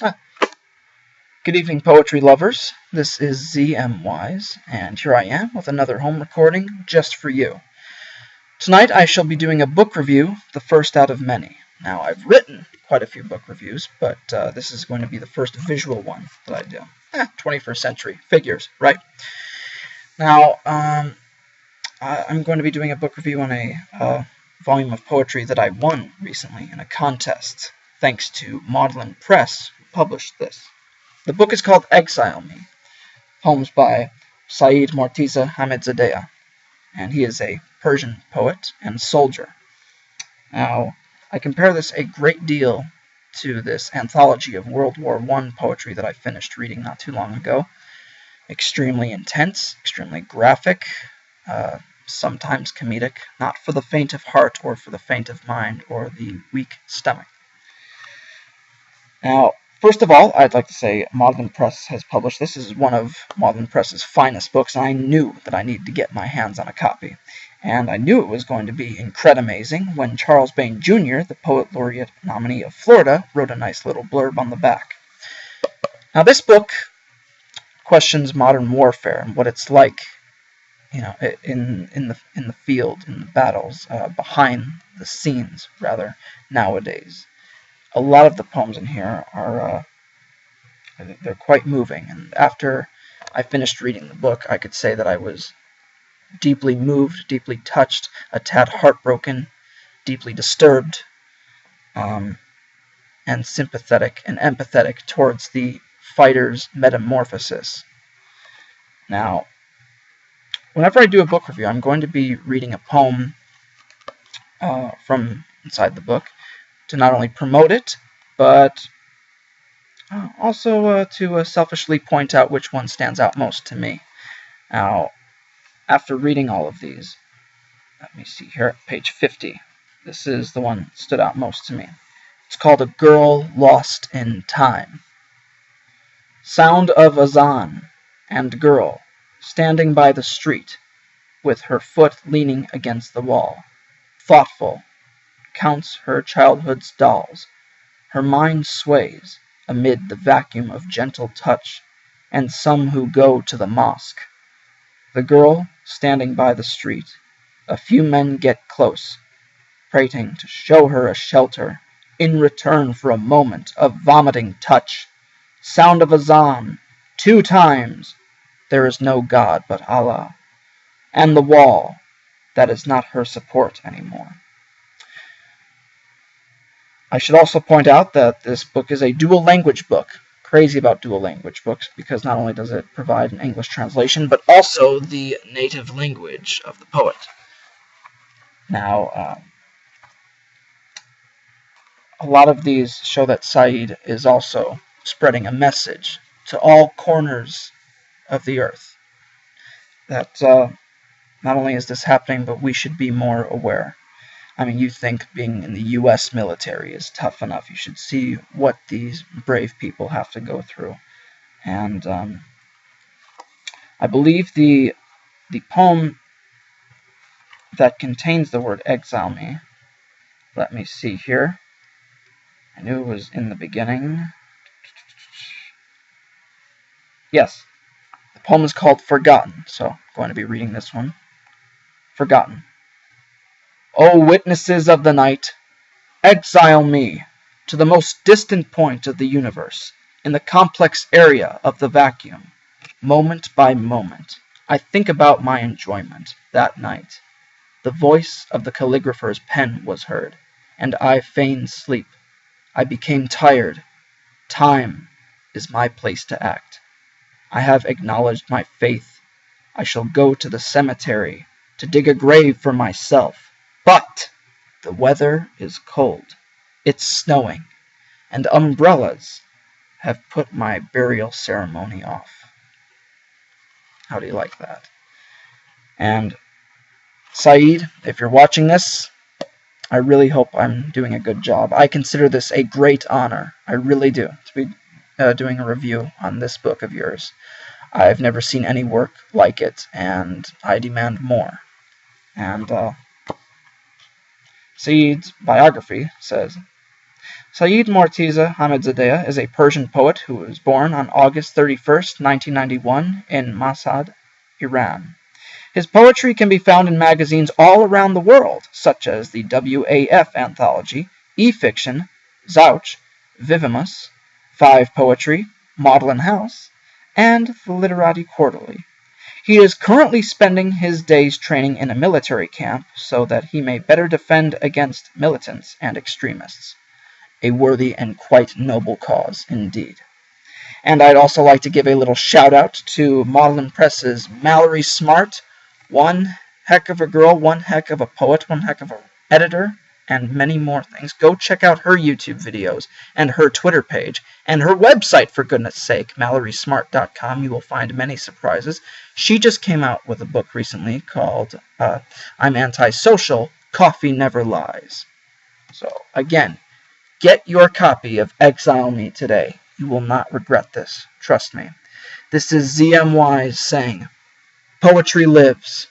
Ah, good evening, poetry lovers. This is ZM Wise, and here I am with another home recording just for you. Tonight I shall be doing a book review, the first out of many. Now, I've written quite a few book reviews, but this is going to be the first visual one that I do. 21st century figures, right? Now, I'm going to be doing a book review on a volume of poetry that I won recently in a contest, thanks to Maudlin Press, who published this. The book is called Exile Me, poems by Seyed Morteza Hamidzadeh, and he is a Persian poet and soldier. Now, I compare this a great deal to this anthology of World War I poetry that I finished reading not too long ago. Extremely intense, extremely graphic, sometimes comedic, not for the faint of heart or for the faint of mind or the weak stomach. Now, first of all, I'd like to say Maudlin Press has published this. This is one of Maudlin Press's finest books, and I knew that I needed to get my hands on a copy. And I knew it was going to be incredamazing when Charles Bain Jr., the Poet Laureate nominee of Florida, wrote a nice little blurb on the back. Now, this book questions modern warfare and what it's like, in the field, in the battles, behind the scenes, rather, nowadays. A lot of the poems in here are they're quite moving, and after I finished reading the book, I could say that I was deeply moved, deeply touched, a tad heartbroken, deeply disturbed, and sympathetic and empathetic towards the fighter's metamorphosis. Now, whenever I do a book review, I'm going to be reading a poem from inside the book to not only promote it, but also to selfishly point out which one stands out most to me. Now, after reading all of these, let me see here, page 50. This is the one that stood out most to me. It's called A Girl Lost in Time. Sound of azan, and girl, standing by the street, with her foot leaning against the wall, thoughtful, counts her childhood's dolls. Her mind sways amid the vacuum of gentle touch, and some who go to the mosque. The girl standing by the street, a few men get close, prating to show her a shelter in return for a moment of vomiting touch. Sound of azan, 2 times, there is no God but Allah, and the wall, that is not her support anymore. I should also point out that this book is a dual language book. Crazy about dual language books, because not only does it provide an English translation, but also the native language of the poet. Now, a lot of these show that Seyed is also spreading a message to all corners of the earth that not only is this happening, but we should be more aware. I mean, you think being in the U.S. military is tough enough. You should see what these brave people have to go through. And I believe the poem that contains the word exile me, let me see here. I knew it was in the beginning. Yes, the poem is called Forgotten, so I'm going to be reading this one. Forgotten. O witnesses of the night, exile me to the most distant point of the universe, in the complex area of the vacuum. Moment by moment, I think about my enjoyment that night. The voice of the calligrapher's pen was heard, and I feigned sleep. I became tired. Time is my place to act. I have acknowledged my faith. I shall go to the cemetery to dig a grave for myself. But the weather is cold. It's snowing, and umbrellas have put my burial ceremony off. How do you like that? And Seyed, if you're watching this, I really hope I'm doing a good job. I consider this a great honor. I really do, to be doing a review on this book of yours. I've never seen any work like it, and I demand more. And Seyed's biography says, Seyed Morteza Hamidzadeh is a Persian poet who was born on August 31st, 1991 in Mashhad, Iran. His poetry can be found in magazines all around the world, such as the WAF Anthology, E-Fiction, Zouch, Vivimus, Five Poetry, Maudlin House, and the Literati Quarterly. He is currently spending his days training in a military camp so that he may better defend against militants and extremists. A worthy and quite noble cause indeed. And I'd also like to give a little shout out to Maudlin Press's Mallory Smart, one heck of a girl, one heck of a poet, one heck of an editor, and many more things. Go check out her YouTube videos and her Twitter page and her website, for goodness sake, MallorySmart.com. You will find many surprises. She just came out with a book recently called I'm Antisocial, Coffee Never Lies. So, again, get your copy of Exile Me today. You will not regret this. Trust me. This is ZMY's saying, poetry lives.